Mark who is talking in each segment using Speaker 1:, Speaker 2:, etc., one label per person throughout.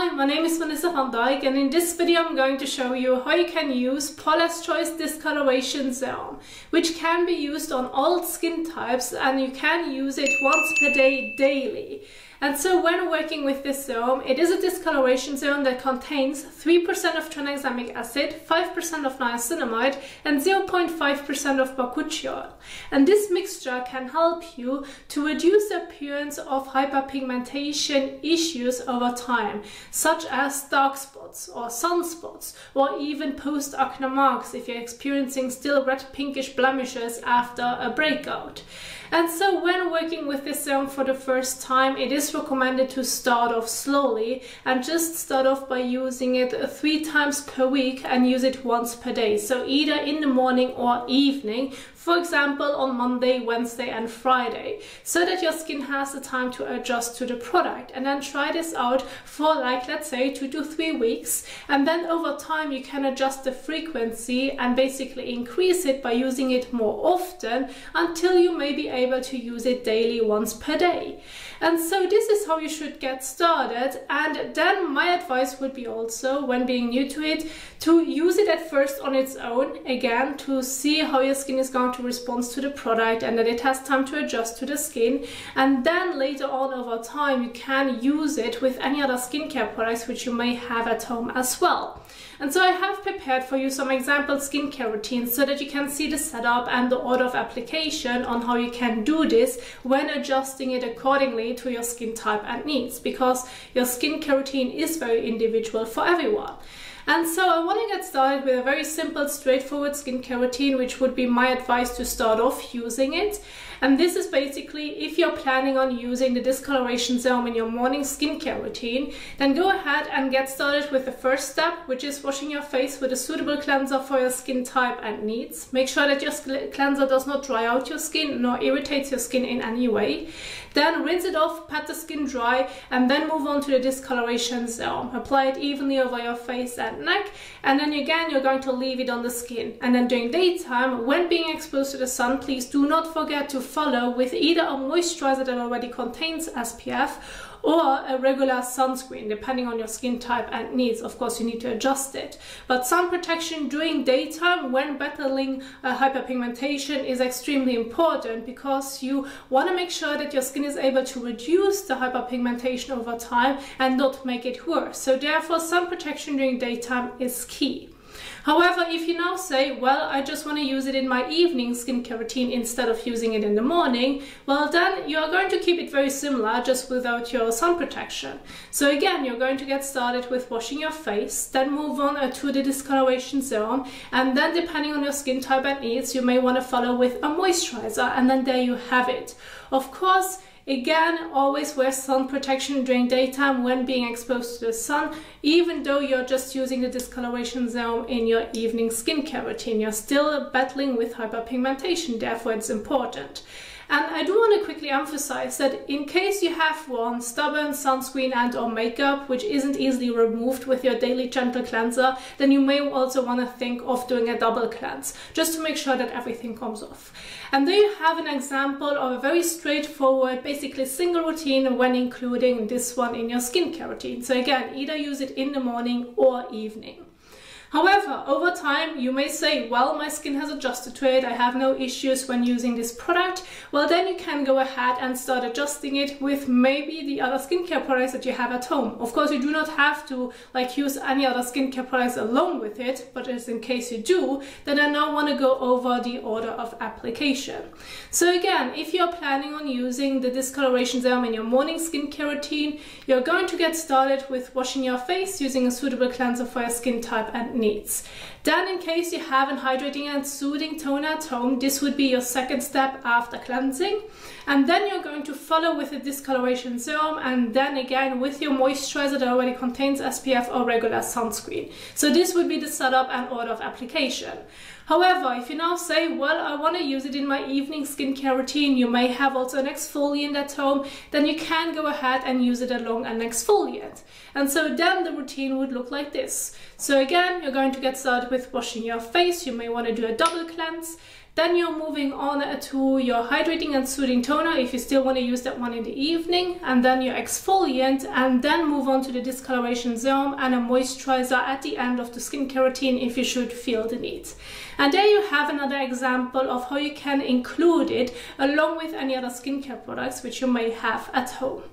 Speaker 1: Hi, my name is Vanessa van Dijk, and in this video I'm going to show you how you can use Paula's Choice Discoloration Serum, which can be used on all skin types, and you can use it once per day daily. And so when working with this serum, it is a discoloration serum that contains 3% of tranexamic acid, 5% of niacinamide, and 0.5% of bakuchiol. And this mixture can help you to reduce the appearance of hyperpigmentation issues over time, such as dark spots or sunspots, or even post-acne marks if you're experiencing still red pinkish blemishes after a breakout. And so when working with this serum for the first time, it is recommended to start off slowly and just start off by using it 3 times per week and use it once per day. So either in the morning or evening, for example on Monday, Wednesday and Friday, so that your skin has the time to adjust to the product. And then try this out for let's say 2 to 3 weeks, and then over time you can adjust the frequency and basically increase it by using it more often until you may be able to use it daily once per day. And so this is how you should get started. And then my advice would be also, when being new to it, to use it at first on its own, again, to see how your skin is going to respond to the product and that it has time to adjust to the skin. And then later on over time, you can use it with any other skincare products which you may have at home as well. And so I have prepared for you some example skincare routines so that you can see the setup and the order of application on how you can do this when adjusting it accordingly to your skin type and needs, because your skincare routine is very individual for everyone. And so I want to get started with a very simple, straightforward skincare routine, which would be my advice to start off using it. And this is basically, if you're planning on using the discoloration serum in your morning skincare routine, then go ahead and get started with the first step, which is washing your face with a suitable cleanser for your skin type and needs. Make sure that your cleanser does not dry out your skin nor irritates your skin in any way. Then rinse it off, pat the skin dry, and then move on to the discoloration serum. Apply it evenly over your face and neck, and then again you're going to leave it on the skin. And then during daytime, when being exposed to the sun, please do not forget to follow with either a moisturizer that already contains SPF or a regular sunscreen, depending on your skin type and needs. Of course, you need to adjust it. But sun protection during daytime when battling hyperpigmentation is extremely important, because you want to make sure that your skin is able to reduce the hyperpigmentation over time and not make it worse. So therefore, sun protection during daytime is key. However, if you now say, well, I just want to use it in my evening skincare routine instead of using it in the morning, well, then you're going to keep it very similar, just without your sun protection. So again, you're going to get started with washing your face, then move on to the discoloration serum, and then depending on your skin type and needs, you may want to follow with a moisturizer, and then there you have it. Of course, again, always wear sun protection during daytime when being exposed to the sun, even though you're just using the discoloration serum in your evening skincare routine. You're still battling with hyperpigmentation, therefore it's important. And I do want to quickly emphasize that in case you have worn stubborn sunscreen and or makeup which isn't easily removed with your daily gentle cleanser, then you may also want to think of doing a double cleanse, just to make sure that everything comes off. And there you have an example of a very straightforward, basically single routine when including this one in your skincare routine. So again, either use it in the morning or evening. However, over time, you may say, well, my skin has adjusted to it, I have no issues when using this product. Well, then you can go ahead and start adjusting it with maybe the other skincare products that you have at home. Of course, you do not have to use any other skincare products along with it, but just in case you do, then I now want to go over the order of application. So again, if you're planning on using the discoloration serum in your morning skincare routine, you're going to get started with washing your face using a suitable cleanser for your skin type and needs. Then, in case you have an hydrating and soothing toner at home, this would be your second step after cleansing. And then you're going to follow with the discoloration serum, and then again with your moisturizer that already contains SPF or regular sunscreen. So this would be the setup and order of application. However, if you now say, well, I want to use it in my evening skincare routine, you may have also an exfoliant at home, then you can go ahead and use it along an exfoliant. And so then the routine would look like this. So again, you're going to get started with washing your face. You may want to do a double cleanse. Then you're moving on to your hydrating and soothing toner if you still want to use that one in the evening, and then your exfoliant, and then move on to the discoloration serum and a moisturizer at the end of the skincare routine if you should feel the need. And there you have another example of how you can include it along with any other skincare products which you may have at home.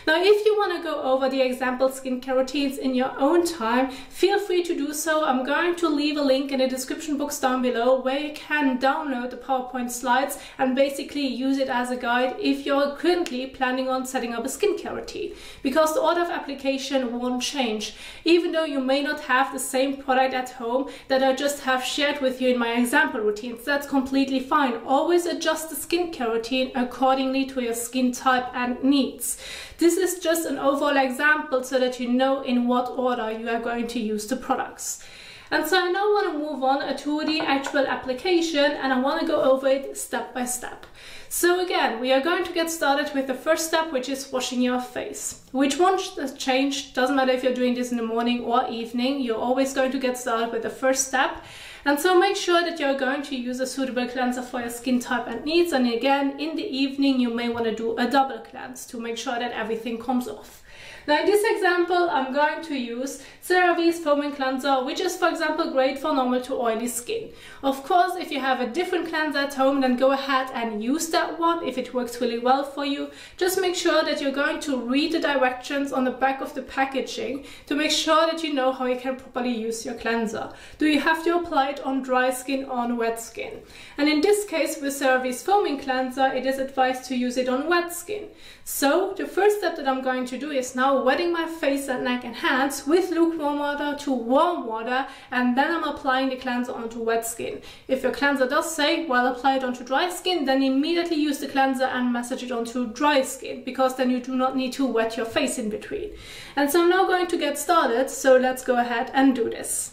Speaker 1: Now, if you want to go over the example skincare routines in your own time, feel free to do so. I'm going to leave a link in the description box down below where you can download the PowerPoint slides and basically use it as a guide if you're currently planning on setting up a skincare routine, because the order of application won't change. Even though you may not have the same product at home that I just have shared with you in my example routines, that's completely fine. Always adjust the skincare routine accordingly to your skin type and needs. This is just an overall example so that you know in what order you are going to use the products. And so I now want to move on to the actual application, and I want to go over it step by step. So again, we are going to get started with the first step, which is washing your face. Which one should change? Doesn't matter if you're doing this in the morning or evening, you're always going to get started with the first step. And so make sure that you're going to use a suitable cleanser for your skin type and needs. And again, in the evening, you may want to do a double cleanse to make sure that everything comes off. Now in this example, I'm going to use CeraVe's foaming cleanser, which is, for example, great for normal to oily skin. Of course, if you have a different cleanser at home, then go ahead and use that one if it works really well for you. Just make sure that you're going to read the directions on the back of the packaging to make sure that you know how you can properly use your cleanser. Do you have to apply it on dry skin or on wet skin? And in this case, with CeraVe's foaming cleanser, it is advised to use it on wet skin. So the first step that I'm going to do is now wetting my face and neck and hands with lukewarm water to warm water, and then I'm applying the cleanser onto wet skin. If your cleanser does say, well, apply it onto dry skin, then immediately use the cleanser and massage it onto dry skin, because then you do not need to wet your face in between. And so I'm now going to get started, so let's go ahead and do this.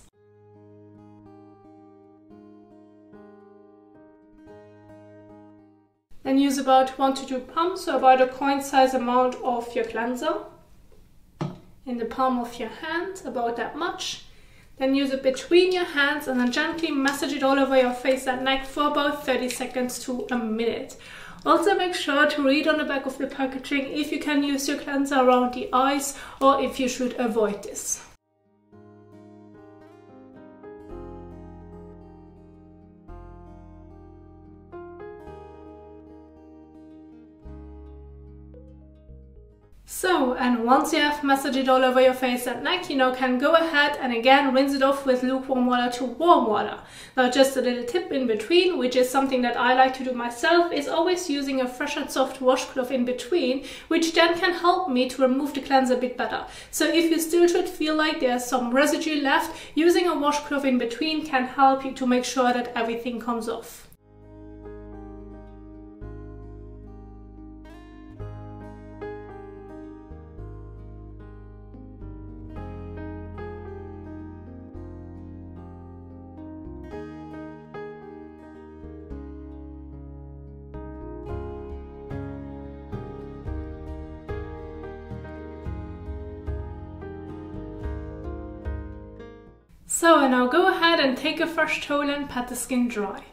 Speaker 1: Then use about 1 to 2 pumps, so about a coin-size amount of your cleanser in the palm of your hand, about that much. Then use it between your hands and then gently massage it all over your face and neck for about 30 seconds to a minute. Also make sure to read on the back of the packaging if you can use your cleanser around the eyes or if you should avoid this. So, and once you have massaged it all over your face and neck, you now can go ahead and again rinse it off with lukewarm water to warm water. Now just a little tip in between, which is something that I like to do myself, is always using a fresh and soft washcloth in between, which then can help me to remove the cleanser a bit better. So if you still should feel like there's some residue left, using a washcloth in between can help you to make sure that everything comes off. So now go ahead and take a fresh towel and pat the skin dry.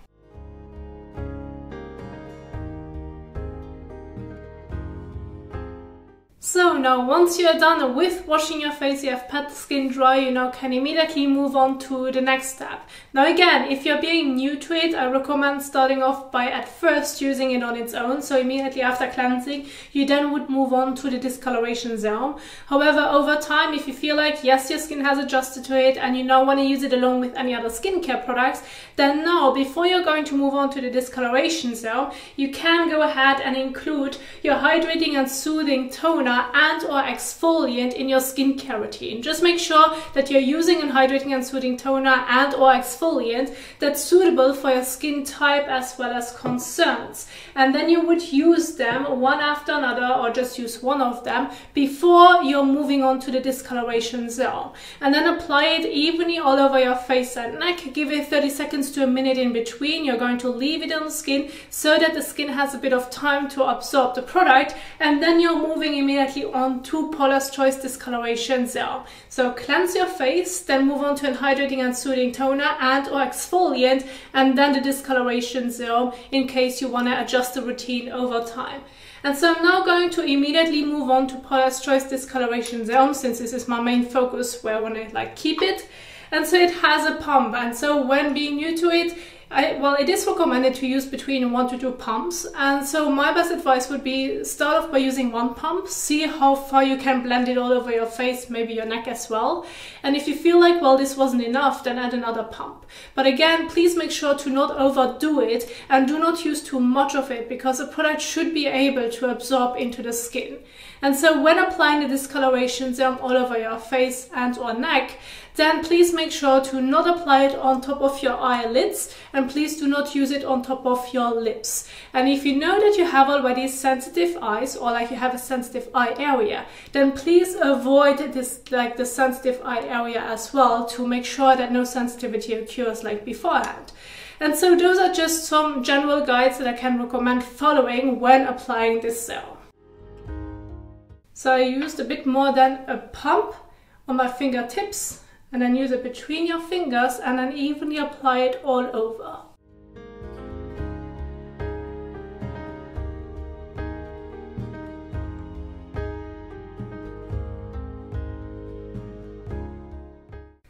Speaker 1: So now once you're done with washing your face, you have pat the skin dry, you now can immediately move on to the next step. Now again, if you're being new to it, I recommend starting off by at first using it on its own. So immediately after cleansing, you then would move on to the discoloration serum. However, over time, if you feel like yes, your skin has adjusted to it and you now want to use it along with any other skincare products, then now before you're going to move on to the discoloration serum, you can go ahead and include your hydrating and soothing toner and or exfoliant in your skincare routine. Just make sure that you're using a hydrating and soothing toner and or exfoliant that's suitable for your skin type as well as concerns. And then you would use them one after another or just use one of them before you're moving on to the discoloration serum. And then apply it evenly all over your face and neck. Give it 30 seconds to a minute in between. You're going to leave it on the skin so that the skin has a bit of time to absorb the product, and then you're moving immediately on on to Paula's Choice Discoloration Serum. So cleanse your face, then move on to a hydrating and soothing toner and or exfoliant, and then the Discoloration Serum in case you want to adjust the routine over time. And so I'm now going to immediately move on to Paula's Choice Discoloration Serum, since this is my main focus where I want to keep it. And so it has a pump, and so when being new to it, it is recommended to use between 1 to 2 pumps, and so my best advice would be start off by using 1 pump, see how far you can blend it all over your face, maybe your neck as well, and if you feel like, well, this wasn't enough, then add another pump. But again, please make sure to not overdo it and do not use too much of it, because the product should be able to absorb into the skin. And so when applying the Discoloration Serum all over your face and or neck, then please make sure to not apply it on top of your eyelids, and please do not use it on top of your lips. And if you know that you have already sensitive eyes, or you have a sensitive eye area, then please avoid this, the sensitive eye area as well, to make sure that no sensitivity occurs beforehand. And so those are just some general guides that I can recommend following when applying this serum. So I used a bit more than a pump on my fingertips, and then use it between your fingers and then evenly apply it all over.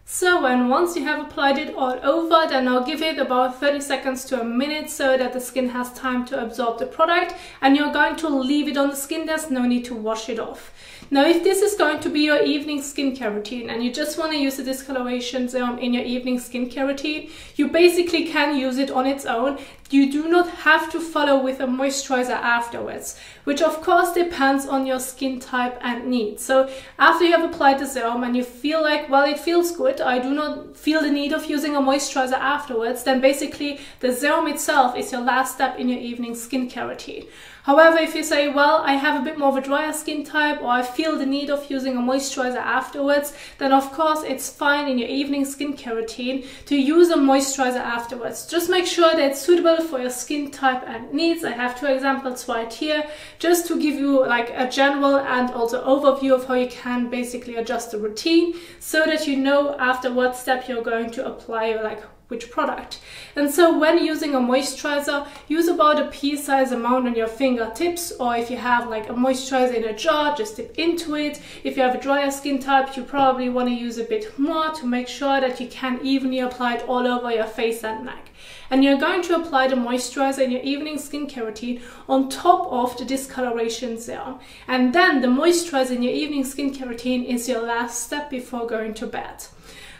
Speaker 1: So once you have applied it all over, then I'll give it about 30 seconds to a minute so that the skin has time to absorb the product, and you're going to leave it on the skin. There's no need to wash it off. Now, if this is going to be your evening skincare routine and you just want to use the Discoloration Serum in your evening skincare routine, you basically can use it on its own. You do not have to follow with a moisturizer afterwards, which of course depends on your skin type and needs. So after you have applied the serum and you feel like, well, it feels good, I do not feel the need of using a moisturizer afterwards, then basically the serum itself is your last step in your evening skincare routine. However, if you say, well, I have a bit more of a drier skin type, or I feel the need of using a moisturizer afterwards, then of course it's fine in your evening skincare routine to use a moisturizer afterwards. Just make sure that it's suitable for your skin type and needs. I have 2 examples right here, just to give you a general and also overview of how you can basically adjust the routine, so that you know after what step you're going to apply which product. And so when using a moisturizer, use about a pea-sized amount on your fingertips, or if you have a moisturizer in a jar, just dip into it. If you have a drier skin type, you probably want to use a bit more to make sure that you can evenly apply it all over your face and neck. And you're going to apply the moisturizer in your evening skincare routine on top of the Discoloration Serum. And then the moisturizer in your evening skincare routine is your last step before going to bed.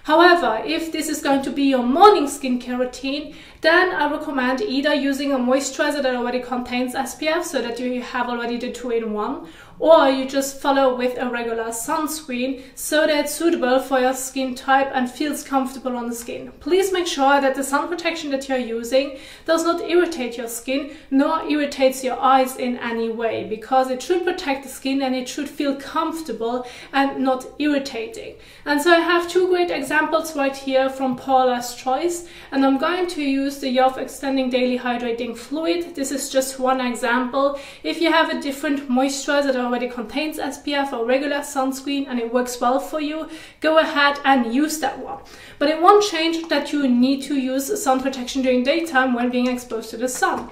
Speaker 1: However, if this is going to be your morning skincare routine, then I recommend either using a moisturizer that already contains SPF, so that you have already the 2-in-1, or you just follow with a regular sunscreen so that it's suitable for your skin type and feels comfortable on the skin. Please make sure that the sun protection that you're using does not irritate your skin, nor irritates your eyes in any way, because it should protect the skin and it should feel comfortable and not irritating. And so I have 2 great examples right here from Paula's Choice, and I'm going to use the Youth Extending Daily Hydrating Fluid. This is just one example. If you have a different moisturizer that already contains SPF or regular sunscreen and it works well for you, go ahead and use that one. But it won't change that you need to use sun protection during daytime when being exposed to the sun.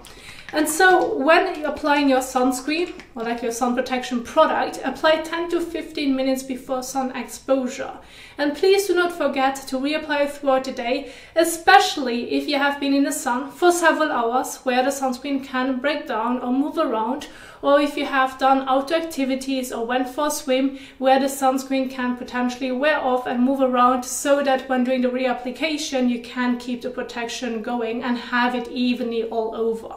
Speaker 1: And so when you're applying your sunscreen, or your sun protection product, apply 10 to 15 minutes before sun exposure. And please do not forget to reapply throughout the day, especially if you have been in the sun for several hours, where the sunscreen can break down or move around, or if you have done outdoor activities or went for a swim, where the sunscreen can potentially wear off and move around, so that when doing the reapplication you can keep the protection going and have it evenly all over.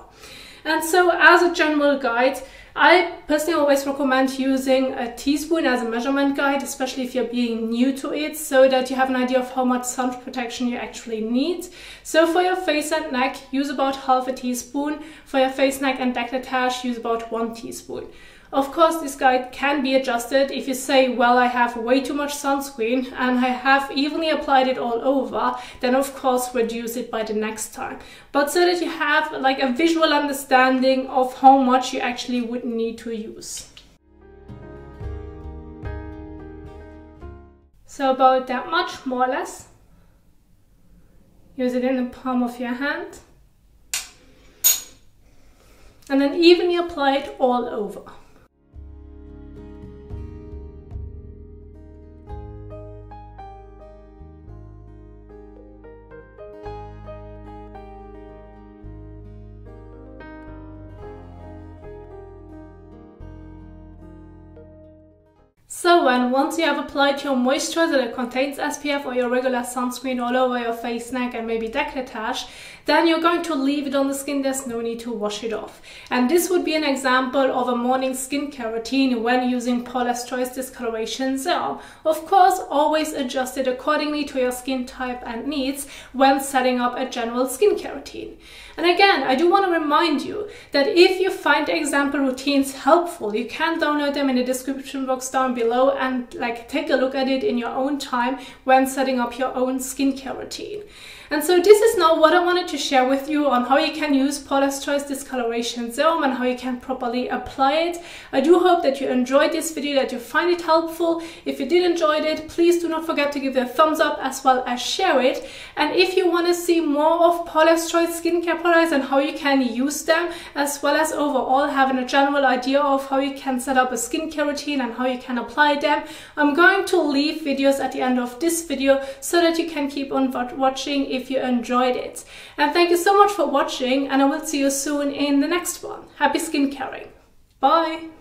Speaker 1: And so as a general guide, I personally always recommend using a teaspoon as a measurement guide, especially if you're being new to it, so that you have an idea of how much sun protection you actually need. So for your face and neck, use about half a teaspoon. For your face, neck and décolletage, use about 1 teaspoon. Of course, this guide can be adjusted if you say, well, I have way too much sunscreen and I have evenly applied it all over, then of course reduce it by the next time. But so that you have a visual understanding of how much you actually would need to use. So about that much, more or less. Use it in the palm of your hand. And then evenly apply it all over. So once you have applied your moisturizer that contains SPF or your regular sunscreen all over your face, neck and maybe décolletage, then you're going to leave it on the skin. There's no need to wash it off. And this would be an example of a morning skincare routine when using Paula's Choice Discoloration Serum. Of course, always adjust it accordingly to your skin type and needs when setting up a general skincare routine. And again, I do want to remind you that if you find example routines helpful, you can download them in the description box down below and take a look at it in your own time when setting up your own skincare routine. And so this is now what I wanted to share with you on how you can use Paula's Choice Discoloration Serum and how you can properly apply it. I do hope that you enjoyed this video, that you find it helpful. If you did enjoy it, please do not forget to give it a thumbs up as well as share it. And if you want to see more of Paula's Choice skincare products and how you can use them, as well as overall having a general idea of how you can set up a skincare routine and how you can apply them, I'm going to leave videos at the end of this video so that you can keep on watching if you enjoyed it. And thank you so much for watching, and I will see you soon in the next one. Happy skincaring. Bye!